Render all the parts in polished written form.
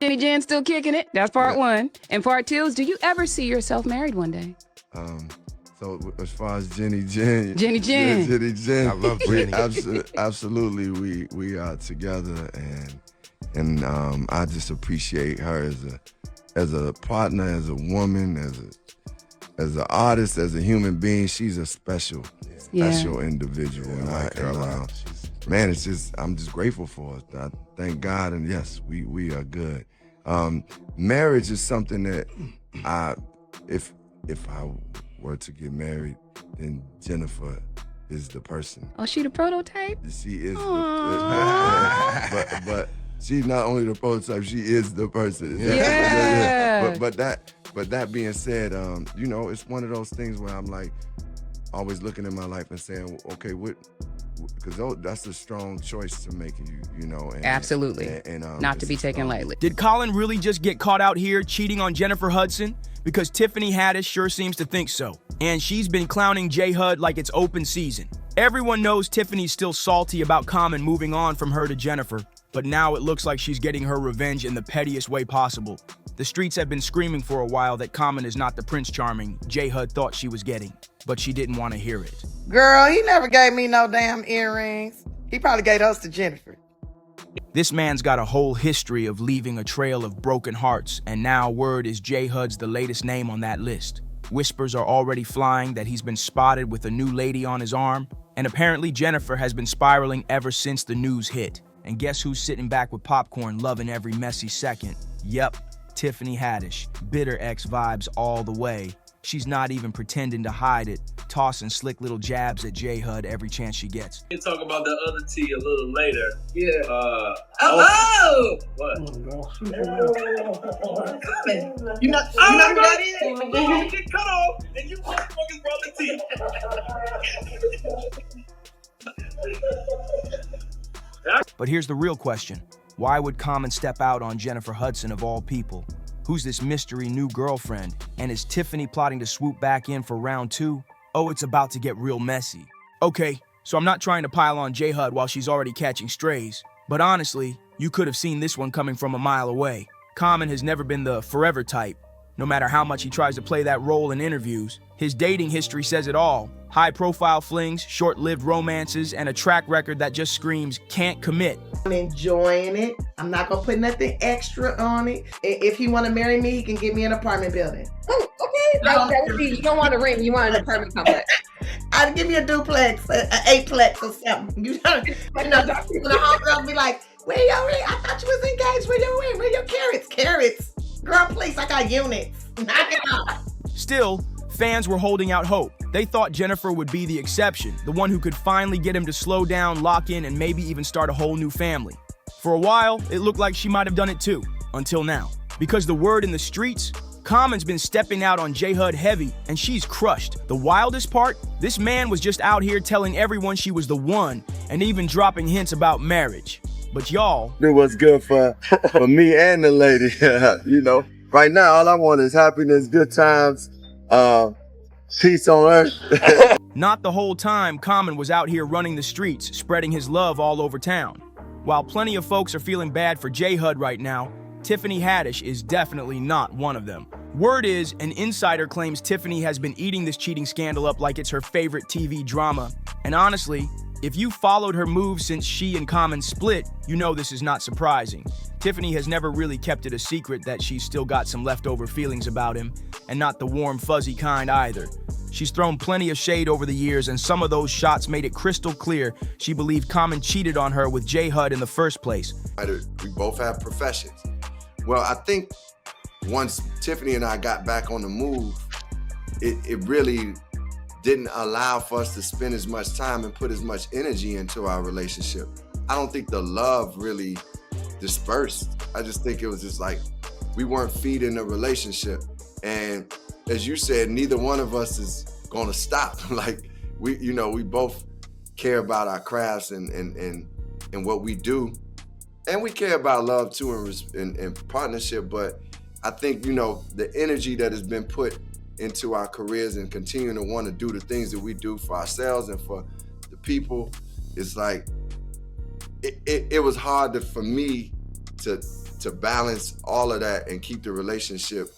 Jenny Jen still kicking it. That's part one. And part two is, do you ever see yourself married one day? So as far as Jenny Jen, I love Jenny. Absolutely, we are together, and I just appreciate her as a partner, as a woman, as an artist, as a human being. She's a special individual. Yeah, I like her a lot. Man, I'm just grateful for her. I thank God, and yes, we are good. Marriage is something that if I were to get married, then Jennifer is the person. Oh, she the prototype? She is but she's not only the prototype, she is the person. Yeah. But that being said, it's one of those things where I'm like always looking at my life and saying, okay, because that's a strong choice to make, you know. And, Absolutely. Not to be taken lightly. Did Colin really just get caught out here cheating on Jennifer Hudson? Because Tiffany Haddish sure seems to think so. And she's been clowning J Hud like it's open season. Everyone knows Tiffany's still salty about Common moving on from her to Jennifer, but now it looks like she's getting her revenge in the pettiest way possible. The streets have been screaming for a while that Common is not the Prince Charming J Hud thought she was getting, but she didn't want to hear it. Girl, he never gave me no damn earrings. He probably gave us to Jennifer. This man's got a whole history of leaving a trail of broken hearts, and now word is J Hud's the latest name on that list. Whispers are already flying that he's been spotted with a new lady on his arm, and apparently Jennifer has been spiraling ever since the news hit. And guess who's sitting back with popcorn loving every messy second? Yep, Tiffany Haddish. Bitter ex vibes all the way. She's not even pretending to hide it, tossing slick little jabs at J Hud every chance she gets. We'll talk about the other T a little later. Yeah. What? You know who that is? You get cut off and you motherfuckers brought the T. But here's the real question. Why would Common step out on Jennifer Hudson of all people? Who's this mystery new girlfriend? And is Tiffany plotting to swoop back in for round two? Oh, it's about to get real messy. Okay, so I'm not trying to pile on J Hud while she's already catching strays. But honestly, you could have seen this one coming from a mile away. Common has never been the forever type. No matter how much he tries to play that role in interviews, his dating history says it all. High-profile flings, short-lived romances, and a track record that just screams, can't commit. I'm enjoying it. I'm not going to put nothing extra on it. If he want to marry me, he can get me an apartment building. Oh, okay. That would be, you don't want a ring, you want an apartment complex. I'd give me a duplex, an eightplex or something. The homegirl be like, where your ring? I thought you was engaged. Where your ring? Where your carrots? Carrots. Girl, please, I got units. Knock it off. Still, fans were holding out hope. They thought Jennifer would be the exception, the one who could finally get him to slow down, lock in, and maybe even start a whole new family. For a while, it looked like she might have done it too, until now. Because the word in the streets, Common's been stepping out on J Hud heavy, and she's crushed. The wildest part, this man was just out here telling everyone she was the one, and even dropping hints about marriage. But y'all do what's good for me and the lady. You know, right now all I want is happiness, good times, peace on earth. Not the whole time Common was out here running the streets, spreading his love all over town. While plenty of folks are feeling bad for J Hud right now, Tiffany Haddish is definitely not one of them. Word is, an insider claims Tiffany has been eating this cheating scandal up like it's her favorite TV drama. And honestly, if you followed her moves since she and Common split, you know this is not surprising. Tiffany has never really kept it a secret that she's still got some leftover feelings about him, and not the warm, fuzzy kind either. She's thrown plenty of shade over the years, and some of those shots made it crystal clear she believed Common cheated on her with J Hud in the first place. We both have professions. Well, I think once Tiffany and I got back on the move, it really didn't allow for us to spend as much time and put as much energy into our relationship. I don't think the love really dispersed. I just think it was just like we weren't feeding the relationship. And as you said, neither one of us is gonna stop. Like we both care about our crafts and what we do. And we care about love too and partnership, but I think, the energy that has been put into our careers and continuing to want to do the things that we do for ourselves and for the people, it's like, it was hard for me to to balance all of that and keep the relationship.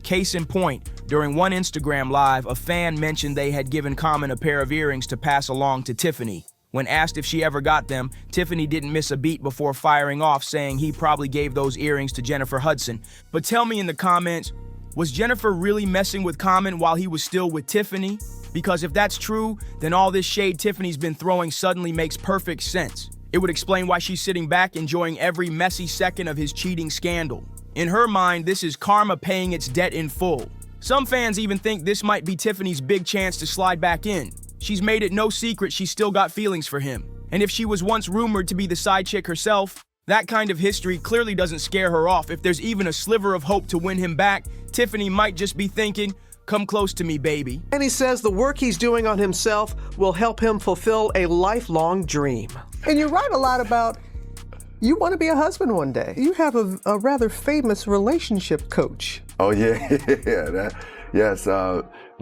Case in point, during one Instagram live, a fan mentioned they had given Common a pair of earrings to pass along to Tiffany. When asked if she ever got them, Tiffany didn't miss a beat before firing off, saying he probably gave those earrings to Jennifer Hudson. But tell me in the comments, was Jennifer really messing with Common while he was still with Tiffany? Because if that's true, then all this shade Tiffany's been throwing suddenly makes perfect sense. It would explain why she's sitting back enjoying every messy second of his cheating scandal. In her mind, this is karma paying its debt in full. Some fans even think this might be Tiffany's big chance to slide back in. She's made it no secret she's still got feelings for him. And if she was once rumored to be the side chick herself, that kind of history clearly doesn't scare her off. If there's even a sliver of hope to win him back, Tiffany might just be thinking, come close to me, baby. And he says the work he's doing on himself will help him fulfill a lifelong dream. And you write a lot about you want to be a husband one day. You have a rather famous relationship coach. Oh, yeah. Yes,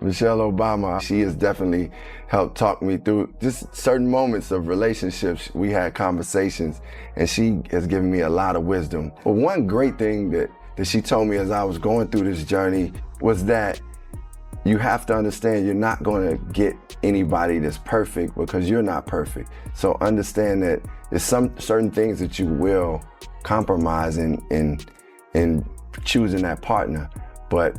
Michelle Obama, she has definitely helped talk me through just certain moments of relationships. We had conversations, and she has given me a lot of wisdom. But one great thing that she told me as I was going through this journey was that you have to understand you're not going to get anybody that's perfect because you're not perfect. So understand that there's some certain things that you will compromise in choosing that partner. But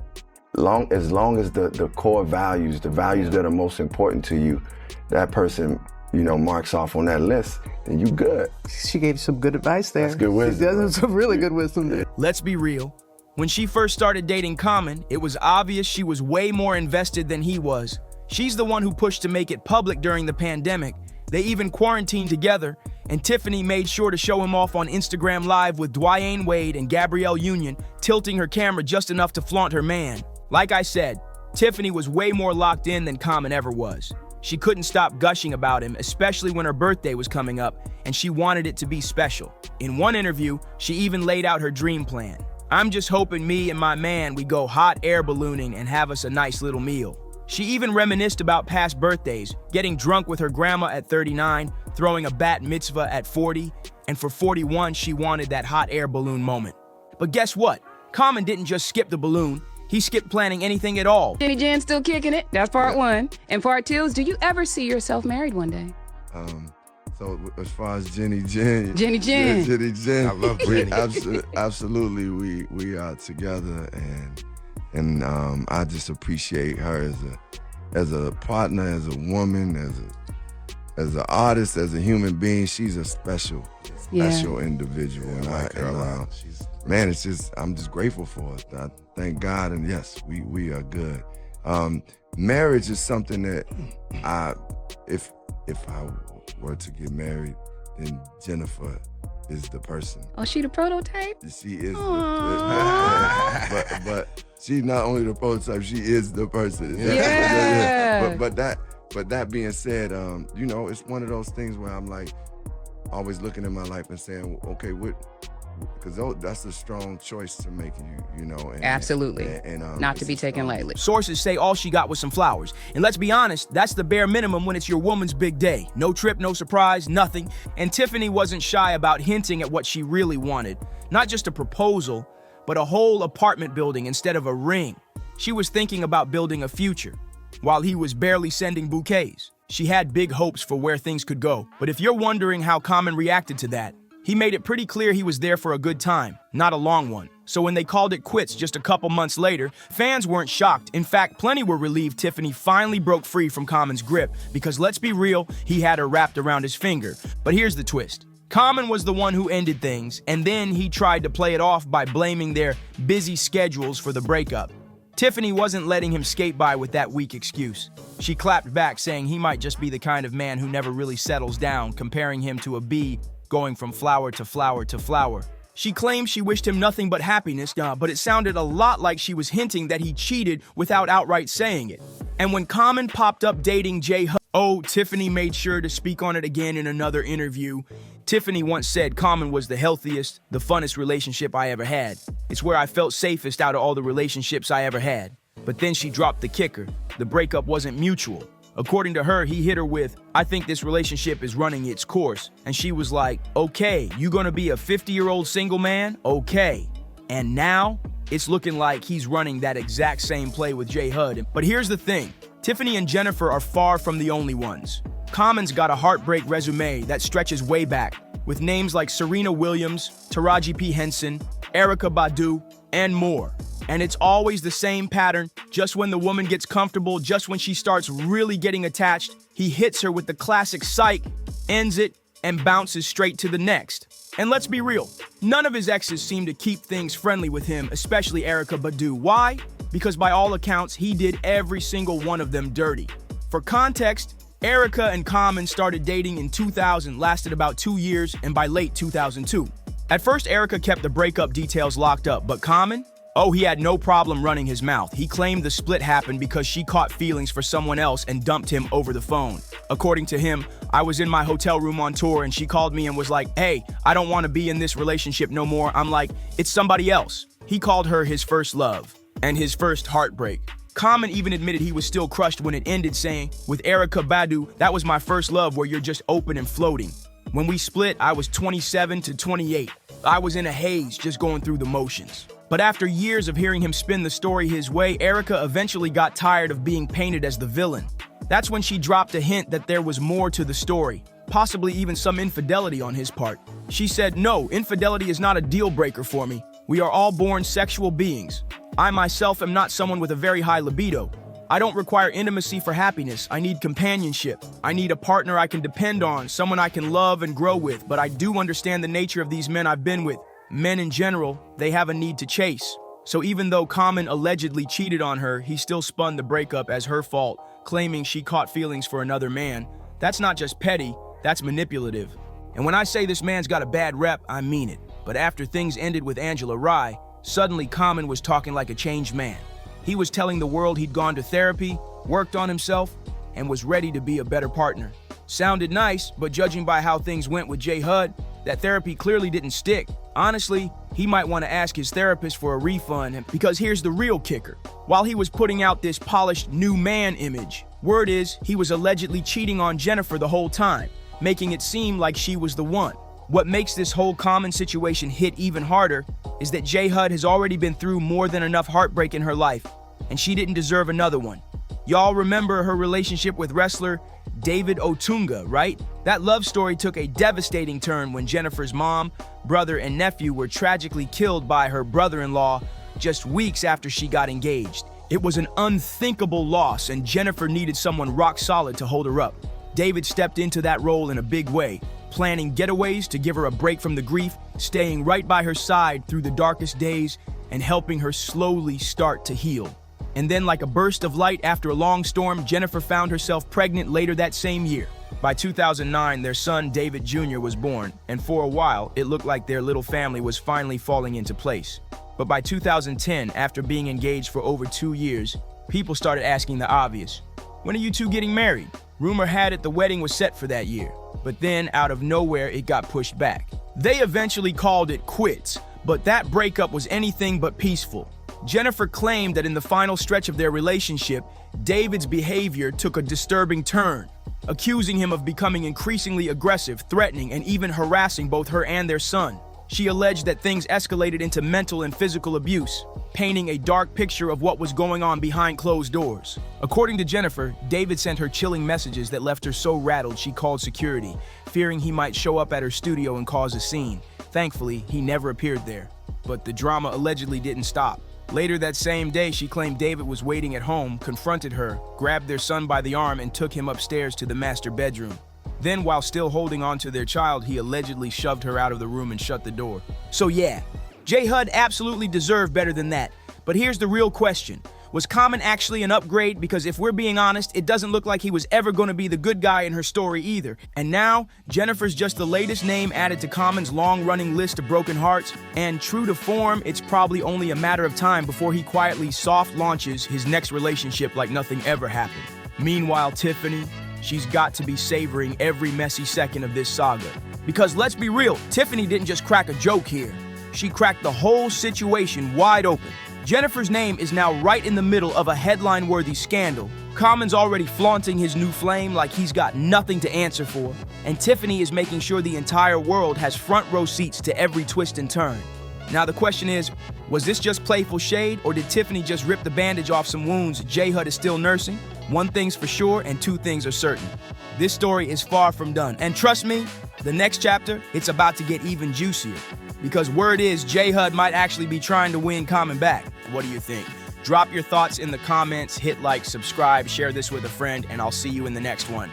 as long as the core values, the values that are most important to you, that person, marks off on that list, then you good. She gave some good advice there. That's good wisdom. That's some really good wisdom there. Let's be real. When she first started dating Common, it was obvious she was way more invested than he was. She's the one who pushed to make it public during the pandemic. They even quarantined together, and Tiffany made sure to show him off on Instagram Live with Dwyane Wade and Gabrielle Union, tilting her camera just enough to flaunt her man. Like I said, Tiffany was way more locked in than Common ever was. She couldn't stop gushing about him, especially when her birthday was coming up, and she wanted it to be special. In one interview, she even laid out her dream plan. I'm just hoping me and my man, we go hot air ballooning and have us a nice little meal. She even reminisced about past birthdays, getting drunk with her grandma at 39, throwing a bat mitzvah at 40, and for 41, she wanted that hot air balloon moment. But guess what? Common didn't just skip the balloon. He skipped planning anything at all. Jenny Jen still kicking it. That's part one. And part two is, do you ever see yourself married one day? So as far as Jenny Jen, I love Jenny. Absolutely, we are together, and I just appreciate her as a partner, as a woman, as an artist, as a human being. She's a special individual, and man, I'm just grateful for it. I thank God, and yes, we are good. Marriage is something that if I were to get married, then Jennifer is the person. Oh, she the prototype? She is but she's not only the prototype, she is the person. Yeah. But that being said, it's one of those things where I'm like always looking at my life and saying, okay, because that's a strong choice to make, Absolutely. And not to be taken lightly. Sources say all she got was some flowers. And let's be honest, that's the bare minimum when it's your woman's big day. No trip, no surprise, nothing. And Tiffany wasn't shy about hinting at what she really wanted. Not just a proposal, but a whole apartment building instead of a ring. She was thinking about building a future, while he was barely sending bouquets. She had big hopes for where things could go. But if you're wondering how Common reacted to that, he made it pretty clear he was there for a good time, not a long one. So when they called it quits just a couple months later, fans weren't shocked. In fact, plenty were relieved Tiffany finally broke free from Common's grip, because let's be real, he had her wrapped around his finger. But here's the twist. Common was the one who ended things, and then he tried to play it off by blaming their busy schedules for the breakup. Tiffany wasn't letting him skate by with that weak excuse. She clapped back, saying he might just be the kind of man who never really settles down, comparing him to a bee going from flower to flower to flower. She claimed she wished him nothing but happiness, but it sounded a lot like she was hinting that he cheated without outright saying it. And when Common popped up dating Tiffany made sure to speak on it again in another interview. Tiffany once said Common was the healthiest, the funnest relationship I ever had. It's where I felt safest out of all the relationships I ever had. But then she dropped the kicker. The breakup wasn't mutual. According to her, he hit her with, "I think this relationship is running its course." And she was like, "Okay, you gonna be a 50-year-old single man? Okay." And now, it's looking like he's running that exact same play with J Hud. But here's the thing, Tiffany and Jennifer are far from the only ones. Common's got a heartbreak resume that stretches way back, with names like Serena Williams, Taraji P. Henson, Erykah Badu, and more. And it's always the same pattern. Just when the woman gets comfortable, just when she starts really getting attached, he hits her with the classic psych, ends it, and bounces straight to the next. And let's be real, none of his exes seem to keep things friendly with him, especially Erykah Badu. Why? Because by all accounts, he did every single one of them dirty. For context, Erykah and Common started dating in 2000, lasted about 2 years, and by late 2002. At first, Erykah kept the breakup details locked up, but Common? Oh, he had no problem running his mouth. He claimed the split happened because she caught feelings for someone else and dumped him over the phone. According to him, "I was in my hotel room on tour and she called me and was like, 'Hey, I don't want to be in this relationship no more.' I'm like, 'It's somebody else.'" He called her his first love and his first heartbreak. Common even admitted he was still crushed when it ended, saying, "With Erykah Badu, that was my first love where you're just open and floating. When we split, I was 27 to 28. I was in a haze, just going through the motions." But after years of hearing him spin the story his way, Erykah eventually got tired of being painted as the villain. That's when she dropped a hint that there was more to the story, possibly even some infidelity on his part. She said, "No, infidelity is not a deal breaker for me. We are all born sexual beings. I myself am not someone with a very high libido. I don't require intimacy for happiness. I need companionship. I need a partner I can depend on, someone I can love and grow with. But I do understand the nature of these men I've been with. Men in general, they have a need to chase." So even though Common allegedly cheated on her, he still spun the breakup as her fault, claiming she caught feelings for another man. That's not just petty, that's manipulative. And when I say this man's got a bad rep, I mean it. But after things ended with Angela Rye, suddenly Common was talking like a changed man. He was telling the world he'd gone to therapy, worked on himself, and was ready to be a better partner. Sounded nice, but judging by how things went with J Hud, that therapy clearly didn't stick. Honestly, he might want to ask his therapist for a refund, because here's the real kicker. While he was putting out this polished new man image, word is he was allegedly cheating on Jennifer the whole time, making it seem like she was the one. What makes this whole Common situation hit even harder is that J Hud has already been through more than enough heartbreak in her life, and she didn't deserve another one. Y'all remember her relationship with wrestler David Otunga, right? That love story took a devastating turn when Jennifer's mom, brother, and nephew were tragically killed by her brother-in-law just weeks after she got engaged. It was an unthinkable loss, and Jennifer needed someone rock solid to hold her up. David stepped into that role in a big way, planning getaways to give her a break from the grief, staying right by her side through the darkest days, and helping her slowly start to heal. And then, like a burst of light after a long storm, Jennifer found herself pregnant later that same year. By 2009, their son, David Jr., was born, and for a while, it looked like their little family was finally falling into place. But by 2010, after being engaged for over 2 years, people started asking the obvious. When are you two getting married? Rumor had it the wedding was set for that year, but then out of nowhere, it got pushed back. They eventually called it quits, but that breakup was anything but peaceful. Jennifer claimed that in the final stretch of their relationship, David's behavior took a disturbing turn, accusing him of becoming increasingly aggressive, threatening, and even harassing both her and their son. She alleged that things escalated into mental and physical abuse, painting a dark picture of what was going on behind closed doors. According to Jennifer, David sent her chilling messages that left her so rattled she called security, fearing he might show up at her studio and cause a scene. Thankfully, he never appeared there. But the drama allegedly didn't stop. Later that same day, she claimed David was waiting at home, confronted her, grabbed their son by the arm, and took him upstairs to the master bedroom. Then, while still holding on to their child, he allegedly shoved her out of the room and shut the door. So yeah, J Hud absolutely deserved better than that. But here's the real question. Was Common actually an upgrade? Because if we're being honest, it doesn't look like he was ever going to be the good guy in her story either. And now, Jennifer's just the latest name added to Common's long-running list of broken hearts. And true to form, it's probably only a matter of time before he quietly soft launches his next relationship like nothing ever happened. Meanwhile, Tiffany, she's got to be savoring every messy second of this saga. Because let's be real, Tiffany didn't just crack a joke here. She cracked the whole situation wide open. Jennifer's name is now right in the middle of a headline-worthy scandal, Common's already flaunting his new flame like he's got nothing to answer for, and Tiffany is making sure the entire world has front row seats to every twist and turn. Now the question is, was this just playful shade, or did Tiffany just rip the bandage off some wounds J-Hud is still nursing? One thing's for sure, and two things are certain. This story is far from done, and trust me, the next chapter, it's about to get even juicier. Because word is J-Hud might actually be trying to win Common back. What do you think? Drop your thoughts in the comments, hit like, subscribe, share this with a friend, and I'll see you in the next one.